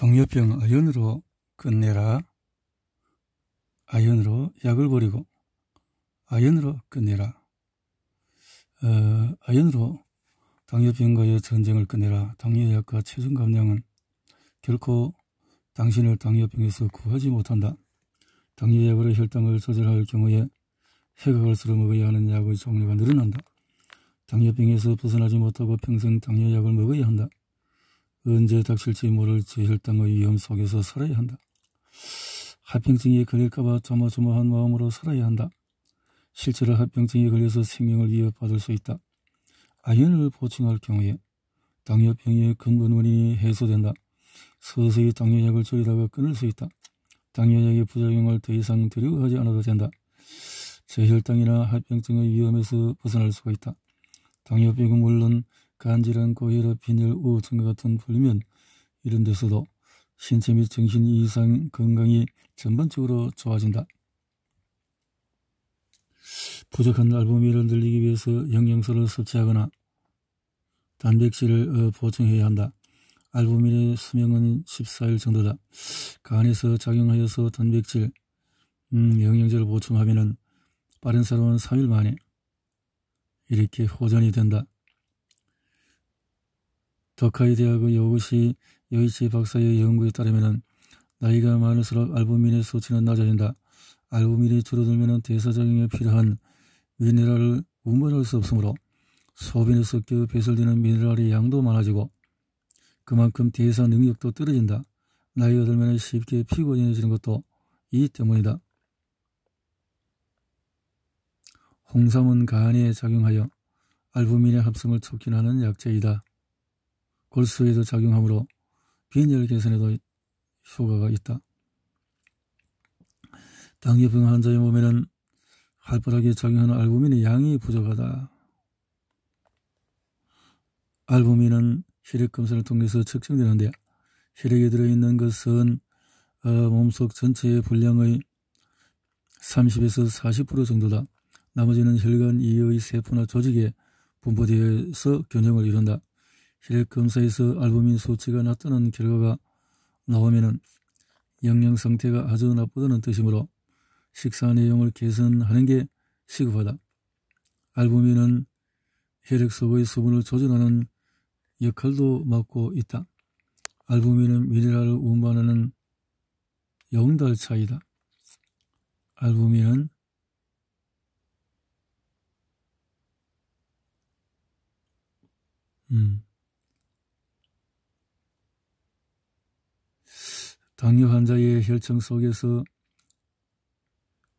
당뇨병 아연으로 끝내라. 아연으로 약을 버리고 아연으로 끝내라. 아연으로 당뇨병과의 전쟁을 끝내라. 당뇨약과 체중 감량은 결코 당신을 당뇨병에서 구하지 못한다. 당뇨약으로 혈당을 조절할 경우에 해가 갈수록 먹어야 하는 약의 종류가 늘어난다. 당뇨병에서 벗어나지 못하고 평생 당뇨약을 먹어야 한다. 언제 닥칠지 모를 저혈당의 위험 속에서 살아야 한다. 합병증에 걸릴까봐 조마조마한 마음으로 살아야 한다. 실제로 합병증에 걸려서 생명을 위협받을 수 있다. 아연을 보충할 경우에 당뇨병의 근본 원인이 해소된다. 서서히 당뇨약을 줄이다가 끊을 수 있다. 당뇨약의 부작용을 더 이상 두려워하지 않아도 된다. 저혈당이나 합병증의 위험에서 벗어날 수가 있다. 당뇨병은 물론 간질환, 고혈압, 빈혈, 우울증과 같은 불면 이런 데서도 신체 및 정신 이상 건강이 전반적으로 좋아진다. 부족한 알부민을 늘리기 위해서 영양소를 섭취하거나 단백질을 보충해야 한다. 알부민의 수명은 14일 정도다. 간에서 작용하여서 단백질, 영양제를 보충하면 빠른 사람은 3일 만에 이렇게 호전이 된다. 도카이 대학의 요이치 박사의 연구에 따르면 나이가 많을수록 알부민의 수치는 낮아진다. 알부민이 줄어들면 대사작용에 필요한 미네랄을 운반할 수 없으므로 소변에 섞여 배설되는 미네랄의 양도 많아지고 그만큼 대사 능력도 떨어진다. 나이가 들면 쉽게 피곤해지는 것도 이 때문이다. 홍삼은 간에 작용하여 알부민의 합성을 촉진하는 약재이다. 골수에도 작용하므로 빈혈 개선에도 효과가 있다. 당뇨병 환자의 몸에는 활발하게 작용하는 알부민의 양이 부족하다. 알부민은 혈액 검사를 통해서 측정되는데 혈액에 들어있는 것은 몸속 전체의 분량의 30에서 40% 정도다. 나머지는 혈관 이외의 세포나 조직에 분포되어서 균형을 이룬다. 혈액 검사에서 알부민 수치가 낮다는 결과가 나오면 영양 상태가 아주 나쁘다는 뜻이므로 식사 내용을 개선하는 게 시급하다. 알부민은 혈액 속의 수분을 조절하는 역할도 맡고 있다. 알부민은 미네랄을 운반하는 용달차이다. 알부민은 당뇨 환자의 혈청 속에서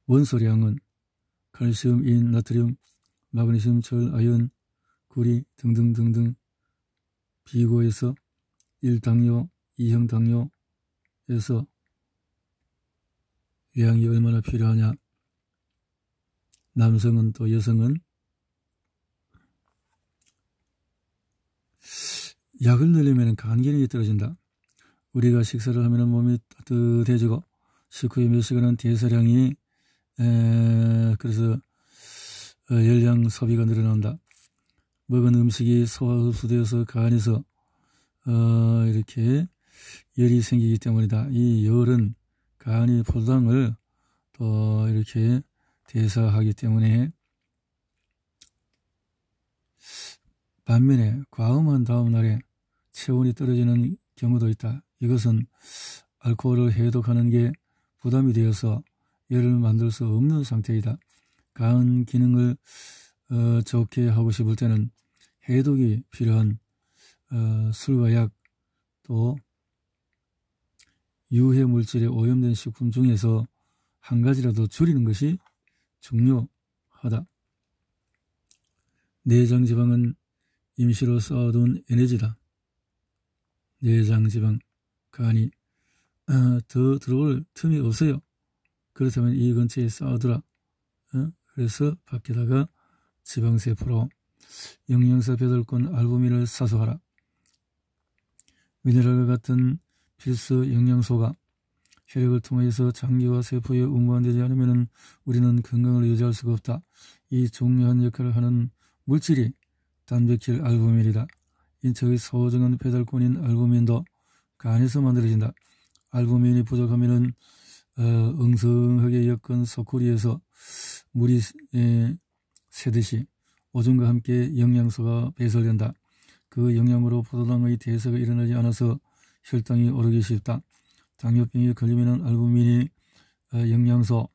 원소량은 칼슘, 인, 나트륨, 마그네슘, 철, 아연, 구리 등등등등 비고에서 1당뇨, 2형 당뇨에서 영양이 얼마나 필요하냐. 남성은 또 여성은 약을 넣으려면 간 기능이 떨어진다. 우리가 식사를 하면 몸이 따뜻해지고 식후에 몇 시간은 대사량이 그래서 열량 소비가 늘어난다. 먹은 음식이 소화 흡수되어서 간에서 이렇게 열이 생기기 때문이다. 이 열은 간이 포도당을 또 이렇게 대사하기 때문에 반면에 과음한 다음 날에 체온이 떨어지는 경우도 있다. 이것은 알코올을 해독하는 게 부담이 되어서 열을 만들 수 없는 상태이다. 간 기능을 좋게 하고 싶을 때는 해독이 필요한 술과 약, 또 유해 물질에 오염된 식품 중에서 한 가지라도 줄이는 것이 중요하다. 내장지방은 임시로 쌓아둔 에너지다. 내장지방, 간이 더 들어올 틈이 없어요. 그렇다면 이 근처에 쌓아두라. 그래서 밖에다가 지방세포로 영양소 배달권 알부민을 사수하라. 미네랄과 같은 필수 영양소가 혈액을 통해서 장기와 세포에 운반되지 않으면 우리는 건강을 유지할 수가 없다. 이 중요한 역할을 하는 물질이 단백질 알부민이다. 인체의 소중한 배달권인 알부민도 간에서 만들어진다. 알부민이 부족하면은 엉성하게 엮은 소쿠리에서 물이 새듯이 오줌과 함께 영양소가 배설된다. 그 영양으로 포도당의 대사가 일어나지 않아서 혈당이 오르기 쉽다. 당뇨병에 걸리면 알부민이 영양소,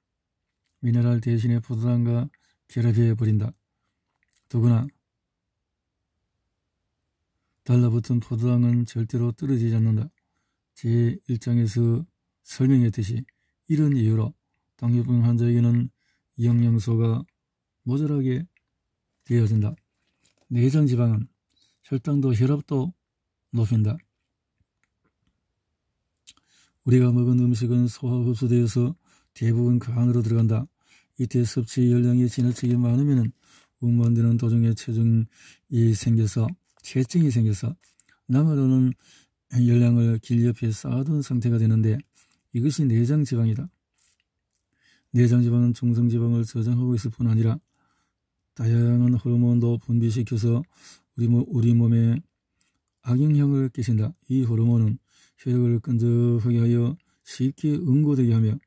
미네랄 대신에 포도당과 결합해버린다. 더구나 달라붙은 포도당은 절대로 떨어지지 않는다. 제1장에서 설명했듯이 이런 이유로 당뇨병 환자에게는 영양소가 모자라게 되어진다. 내장지방은 혈당도 혈압도 높인다. 우리가 먹은 음식은 소화 흡수되어서 대부분 간으로 들어간다. 이때 섭취 열량이 지나치게 많으면 운반되는 도중에 체증이 생겨서 남아도는 열량을 길 옆에 쌓아둔 상태가 되는데 이것이 내장지방이다. 내장지방은 중성지방을 저장하고 있을 뿐 아니라 다양한 호르몬도 분비시켜서 우리 몸에 악영향을 끼친다. 이 호르몬은 혈액을 끈적하게 하여 쉽게 응고되게 하며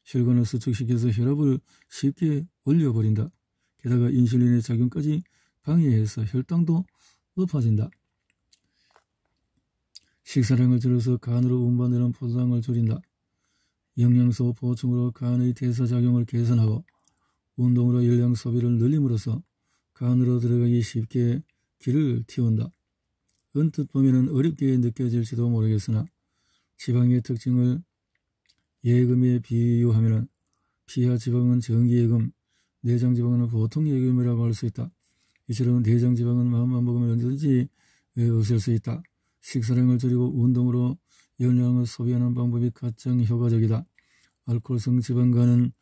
혈관을 수축시켜서 혈압을 쉽게 올려버린다. 게다가 인슐린의 작용까지 방해해서 혈당도 높아진다. 식사량을 줄여서 간으로 운반되는 포도당을 줄인다. 영양소 보충으로 간의 대사작용을 개선하고 운동으로 열량 소비를 늘림으로써 간으로 들어가기 쉽게 길을 틔운다. 언뜻 보면 어렵게 느껴질지도 모르겠으나 지방의 특징을 예금에 비유하면 피하지방은 정기예금, 내장지방은 보통예금이라고 할 수 있다. 이처럼 내장지방은 마음만 먹으면 언제든지 없앨 수 있다. 식사량을 줄이고 운동으로 열량을 소비하는 방법이 가장 효과적이다. 알코올성 지방간은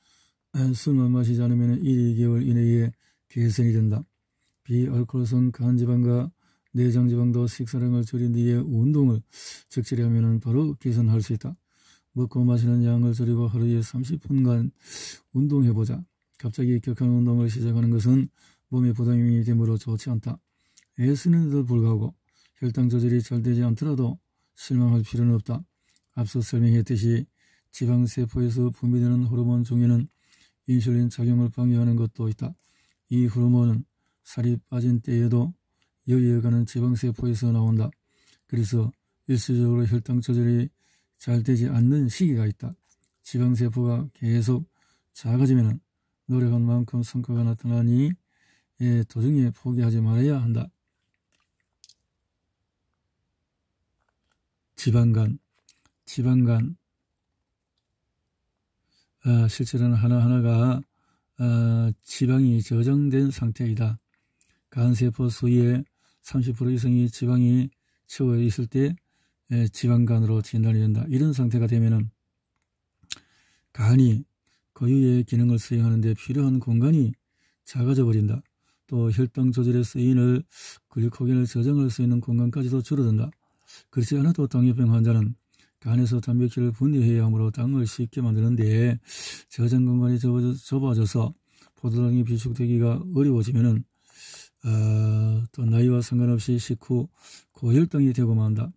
술만 마시지 않으면 1, 2개월 이내에 개선이 된다. 비알코올성 간지방과 내장지방도 식사량을 줄인 뒤에 운동을 적절히 하면 바로 개선할 수 있다. 먹고 마시는 양을 줄이고 하루에 30분간 운동해보자. 갑자기 격한 운동을 시작하는 것은 몸에 부담이 되므로 좋지 않다. 애쓰는데도 불구하고 혈당 조절이 잘 되지 않더라도 실망할 필요는 없다. 앞서 설명했듯이 지방세포에서 분비되는 호르몬 중에는 인슐린 작용을 방해하는 것도 있다. 이 호르몬은 살이 빠진 때에도 여유어가는 지방세포에서 나온다. 그래서 일시적으로 혈당 조절이 잘 되지 않는 시기가 있다. 지방세포가 계속 작아지면 노력한 만큼 성과가 나타나니 도중에 포기하지 말아야 한다. 지방간 실제로는 하나하나가 지방이 저장된 상태이다. 간세포 수의 30% 이상의 지방이 채워 있을 때 지방간으로 진단이 된다. 이런 상태가 되면은 간이 고유의 기능을 수행하는 데 필요한 공간이 작아져 버린다. 또 혈당 조절에 쓰이는 글리코겐을 저장할 수 있는 공간까지도 줄어든다. 그렇지 않아도 당뇨병 환자는 간에서 단백질을 분리해야 하므로 당을 쉽게 만드는데 저장 공간이 좁아져서 포도당이 비축되기가 어려워지면은 또 나이와 상관없이 식후 고혈당이 되고 만다.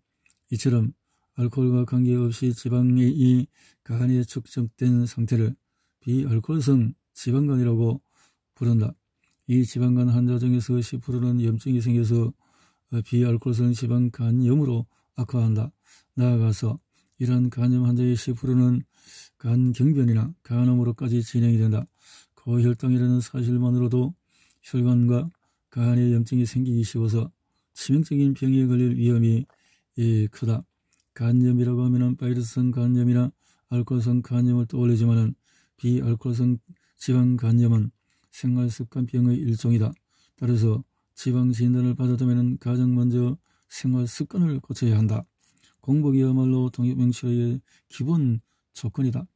이처럼 알코올과 관계없이 지방이 간에 축적된 상태를 비알코올성 지방간이라고 부른다. 이 지방간 환자 중에서 10%는 염증이 생겨서 비알코올성 지방간염으로 악화한다. 나아가서 이러한 간염 환자의 10%는 간경변이나 간암으로까지 진행이 된다. 고혈당이라는 사실만으로도 혈관과 간에 염증이 생기기 쉬워서 치명적인 병에 걸릴 위험이 크다. 간염이라고 하면 바이러스성 간염이나 알코올성 간염을 떠올리지만 비알코올성 지방간염은 생활습관병의 일종이다. 따라서 지방 진단을 받았다면 가장 먼저 생활습관을 고쳐야 한다. 공복이야말로 당뇨병 치료의 기본 조건이다.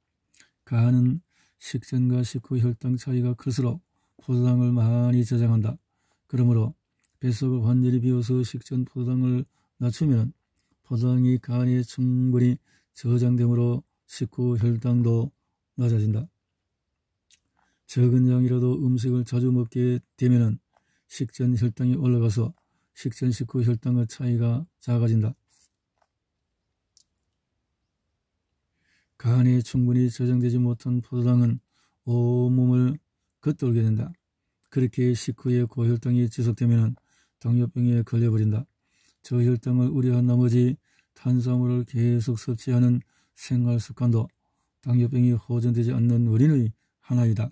간은 식전과 식후 혈당 차이가 클수록 포도당을 많이 저장한다. 그러므로 뱃속을 완전히 비워서 식전 포도당을 낮추면 포도당이 간에 충분히 저장되므로 식후 혈당도 낮아진다. 적은 양이라도 음식을 자주 먹게 되면 식전 혈당이 올라가서 식전 식후 혈당의 차이가 작아진다. 간에 충분히 저장되지 못한 포도당은 온몸을 겉돌게 된다. 그렇게 식후에 고혈당이 지속되면 당뇨병에 걸려버린다. 저혈당을 우려한 나머지 탄수화물을 계속 섭취하는 생활 습관도 당뇨병이 호전되지 않는 원인의 하나이다.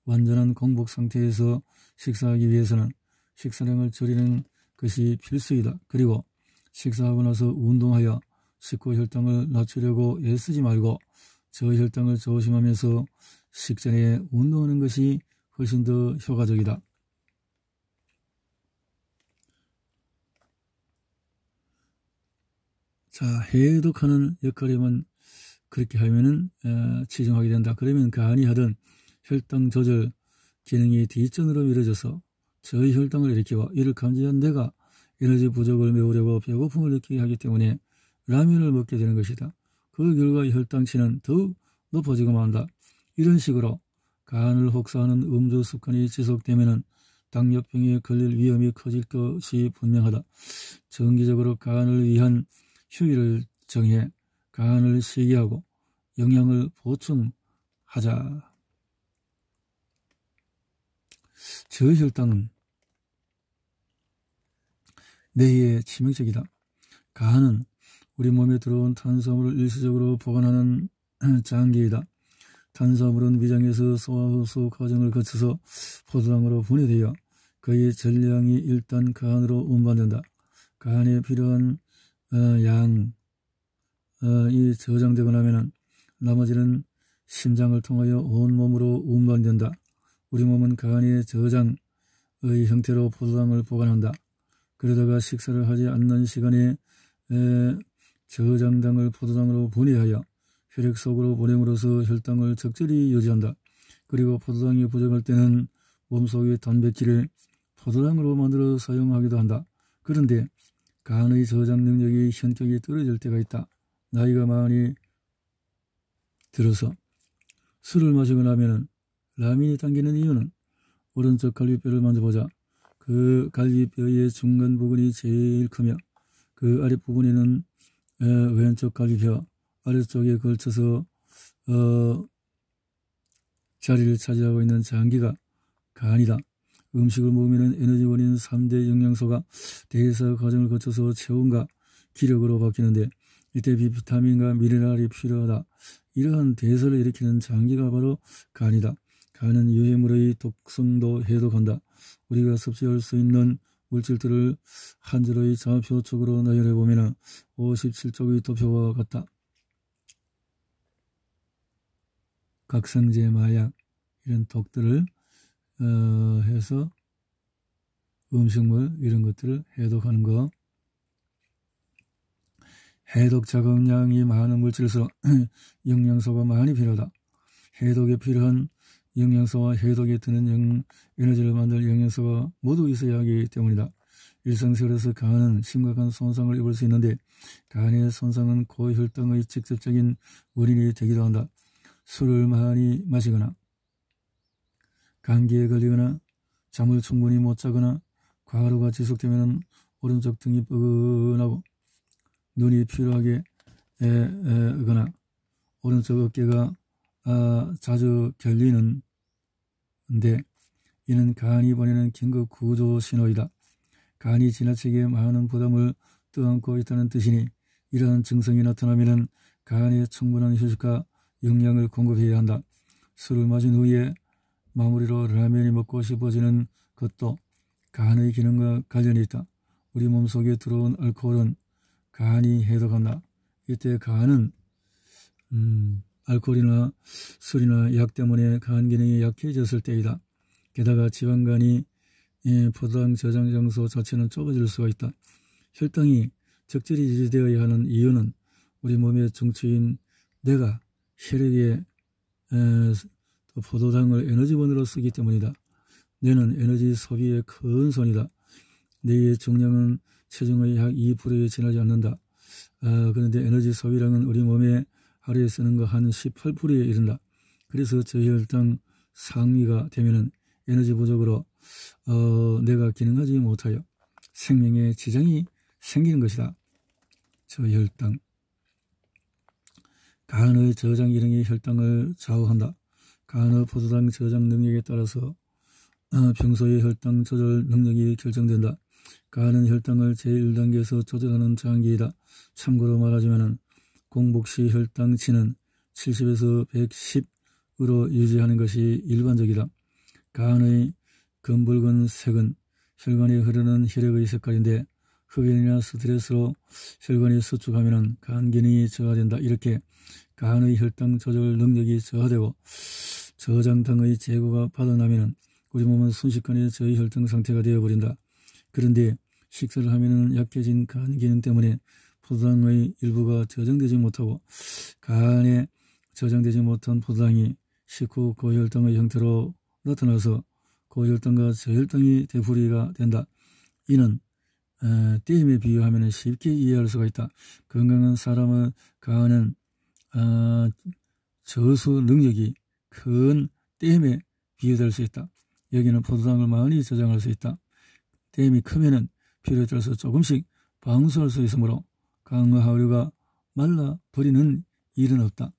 완전한 공복 상태에서 식사하기 위해서는 식사량을 줄이는 것이 필수이다. 그리고 식사하고 나서 운동하여 식후 혈당을 낮추려고 애쓰지 말고 저혈당을 조심하면서 식전에 운동하는 것이 훨씬 더 효과적이다. 자, 해독하는 역할에만 그렇게 하면은 치중하게 된다. 그러면 간이 하던 혈당 조절 기능이 뒷전으로 미뤄져서 저혈당을 일으키고 이를 감지한 뇌가 에너지 부족을 메우려고 배고픔을 느끼게 하기 때문에 라면을 먹게 되는 것이다. 그 결과 혈당치는 더욱 높아지고만 한다. 이런 식으로 간을 혹사하는 음주 습관이 지속되면 당뇨병에 걸릴 위험이 커질 것이 분명하다. 정기적으로 간을 위한 휴일을 정해 간을 쉬게 하고 영양을 보충하자. 저혈당은 뇌에 치명적이다. 간은 우리 몸에 들어온 탄수화물을 일시적으로 보관하는 장기이다. 탄수화물은 위장에서 소화흡수 과정을 거쳐서 포도당으로 분해되어 그의 전량이 일단 간으로 운반된다. 간에 필요한 양이 저장되고 나면 나머지는 심장을 통하여 온몸으로 운반된다. 우리 몸은 간의 저장의 형태로 포도당을 보관한다. 그러다가 식사를 하지 않는 시간에 저장당을 포도당으로 분해하여 혈액 속으로 보냄으로써 혈당을 적절히 유지한다. 그리고 포도당이 부족할 때는 몸속의 단백질을 포도당으로 만들어 사용하기도 한다. 그런데 간의 저장 능력이 현격히 떨어질 때가 있다. 나이가 많이 들어서 술을 마시고 나면 라면이 당기는 이유는 오른쪽 갈비뼈를 만져보자. 그 갈비뼈의 중간 부분이 제일 크며 그 아랫부분에는 왼쪽 갈비뼈 아래쪽에 걸쳐서 자리를 차지하고 있는 장기가 간이다. 음식을 먹으면 에너지원인 3대 영양소가 대사 과정을 거쳐서 체온과 기력으로 바뀌는데 이때 비타민과 미네랄이 필요하다. 이러한 대사를 일으키는 장기가 바로 간이다. 간은 유해물의 독성도 해독한다. 우리가 섭취할 수 있는 물질들을 한 줄의 좌표축으로 나열해보면 57쪽의 도표와 같다. 각성제, 마약 이런 독들을 해서 음식물 이런 것들을 해독하는 거. 해독 작업량이 많은 물질일수록 영양소가 많이 필요하다. 해독에 필요한 영양소와 해독에 드는 에너지를 만들 영양소가 모두 있어야 하기 때문이다. 일상생활에서 간은 심각한 손상을 입을 수 있는데 간의 손상은 고혈당의 직접적인 원인이 되기도 한다. 술을 많이 마시거나 감기에 걸리거나 잠을 충분히 못 자거나 과로가 지속되면 오른쪽 등이 뻐근하고 눈이 피로하게 거나 오른쪽 어깨가 자주 결리는데 이는 간이 보내는 긴급 구조 신호이다. 간이 지나치게 많은 부담을 떠안고 있다는 뜻이니 이러한 증상이 나타나면 간에 충분한 휴식과 영양을 공급해야 한다. 술을 마신 후에 마무리로 라면이 먹고 싶어지는 것도 간의 기능과 관련이 있다. 우리 몸속에 들어온 알코올은 간이 해독한다. 이때 간은 알코올이나 술이나 약 때문에 간 기능이 약해졌을 때이다. 게다가 지방간이 포도당 저장 장소 자체는 좁아질 수가 있다. 혈당이 적절히 유지되어야 하는 이유는 우리 몸의 중추인 뇌가 혈액에 포도당을 에너지원으로 쓰기 때문이다. 뇌는 에너지 소비의 큰 손이다. 뇌의 중량은 체중의 약 2%에 지나지 않는다. 그런데 에너지 소비량은 우리 몸에 하루에 쓰는 거 한 18%에 이른다. 그래서 저혈당 상위가 되면은 에너지 부족으로 뇌가 기능하지 못하여 생명에 지장이 생기는 것이다. 저혈당. 간의 저장 기능이 혈당을 좌우한다. 간의 포도당 저장 능력에 따라서 평소의 혈당 조절 능력이 결정된다. 간은 혈당을 제1단계에서 조절하는 장기이다. 참고로 말하자면 공복 시 혈당치는 70에서 110으로 유지하는 것이 일반적이다. 간의 검붉은 색은 혈관에 흐르는 혈액의 색깔인데 흡연이나 스트레스로 혈관이 수축하면 간 기능이 저하된다. 이렇게 간의 혈당 조절 능력이 저하되고 저장당의 제거가 바닥나면 우리 몸은 순식간에 저혈당 상태가 되어버린다. 그런데 식사를 하면 약해진 간 기능 때문에 포도당의 일부가 저장되지 못하고 간에 저장되지 못한 포도당이 식후 고혈당의 형태로 나타나서 고혈당과 저혈당이 되풀이가 된다. 이는 댐에 비유하면 쉽게 이해할 수가 있다. 건강한 사람의 간은 저수 능력이 큰 댐에 비유될 수 있다. 여기는 포도당을 많이 저장할 수 있다. 댐이 크면은 필요에 따라서 조금씩 방수할 수 있으므로 강의 하류가 말라버리는 일은 없다.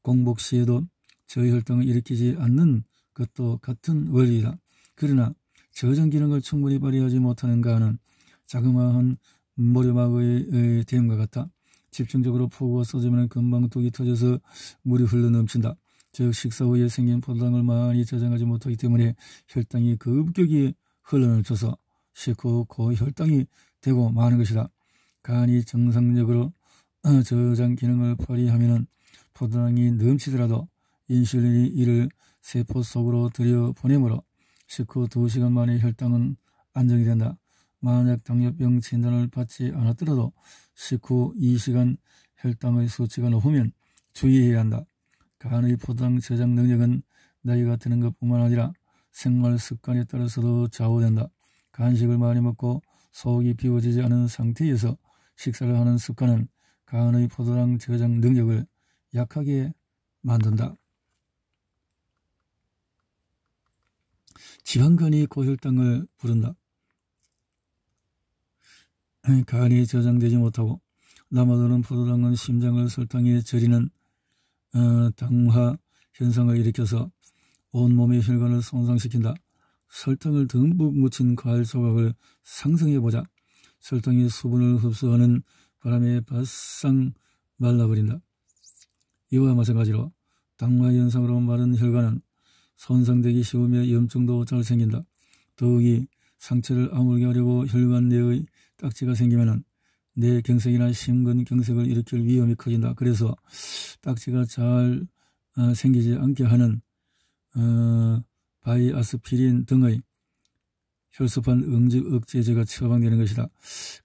공복 시에도 저혈당을 일으키지 않는 것도 같은 원리이다. 그러나 저장 기능을 충분히 발휘하지 못하는 간은 자그마한 모래막의 댐과 같다. 집중적으로 포구가 쏟으면 금방 독이 터져서 물이 흘러넘친다. 즉 식사 후에 생긴 포도당을 많이 저장하지 못하기 때문에 혈당이 급격히 흘러넘쳐서 식후 고혈당이 되고 마는 것이다. 간이 정상적으로 저장 기능을 발휘하면 포도당이 넘치더라도 인슐린이 이를 세포 속으로 들여보내므로 식후 2시간 만에 혈당은 안정이 된다. 만약 당뇨병 진단을 받지 않았더라도 식후 2시간 혈당의 수치가 높으면 주의해야 한다. 간의 포도당 저장 능력은 나이가 드는 것뿐만 아니라 생활 습관에 따라서도 좌우된다. 간식을 많이 먹고 속이 비워지지 않은 상태에서 식사를 하는 습관은 간의 포도당 저장 능력을 약하게 만든다. 지방간이 고혈당을 부른다. 간이 저장되지 못하고 남아도는 포도당은 심장을 설탕에 절이는 당화 현상을 일으켜서 온몸의 혈관을 손상시킨다. 설탕을 듬뿍 묻힌 과일 조각을 상상해보자. 설탕이 수분을 흡수하는 바람에 바싹 말라버린다. 이와 마찬가지로 당화 현상으로 마른 혈관은 손상되기 쉬우며 염증도 잘 생긴다. 더욱이 상처를 아물게 하려고 혈관 내의 딱지가 생기면 뇌경색이나 심근경색을 일으킬 위험이 커진다. 그래서 딱지가 잘 생기지 않게 하는 바이아스피린 등의 혈소판 응집 억제제가 처방되는 것이다.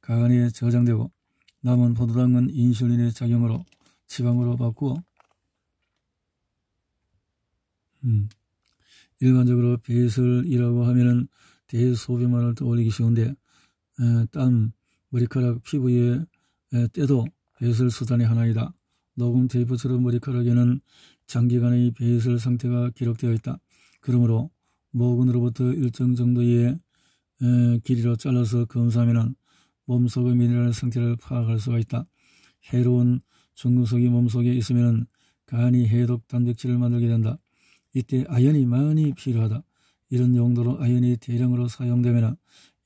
간에 저장되고 남은 포도당은 인슐린의 작용으로 지방으로 바꾸어 일반적으로 배설이라고 하면은 대소변만을 떠올리기 쉬운데 땀, 머리카락, 피부에 때도 배설 수단의 하나이다. 녹음 테이프처럼 머리카락에는 장기간의 배설 상태가 기록되어 있다. 그러므로 모근으로부터 일정 정도의 길이로 잘라서 검사하면 몸속의 미네랄 상태를 파악할 수가 있다. 해로운 중금속이 몸속에 있으면 간이 해독 단백질을 만들게 된다. 이때 아연이 많이 필요하다. 이런 용도로 아연이 대량으로 사용되면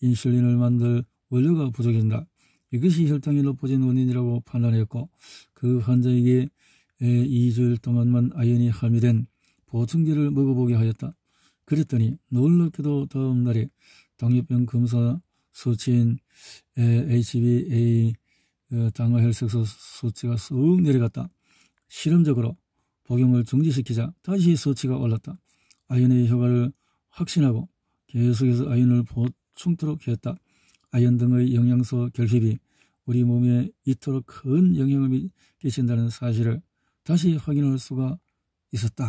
인슐린을 만들 원료가 부족해진다. 이것이 혈당이 높아진 원인이라고 판단했고 그 환자에게 2주일 동안만 아연이 함유된 보충제를 먹어보게 하였다. 그랬더니 놀랍게도 다음 날에 당뇨병 검사 수치인 HbA 당화혈색소 수치가 쑥 내려갔다. 실험적으로 복용을 중지시키자 다시 수치가 올랐다. 아연의 효과를 확신하고 계속해서 아연을 보충토록 했다. 아연 등의 영양소 결핍이 우리 몸에 이토록 큰 영향을 끼친다는 사실을 다시 확인할 수가 있었다.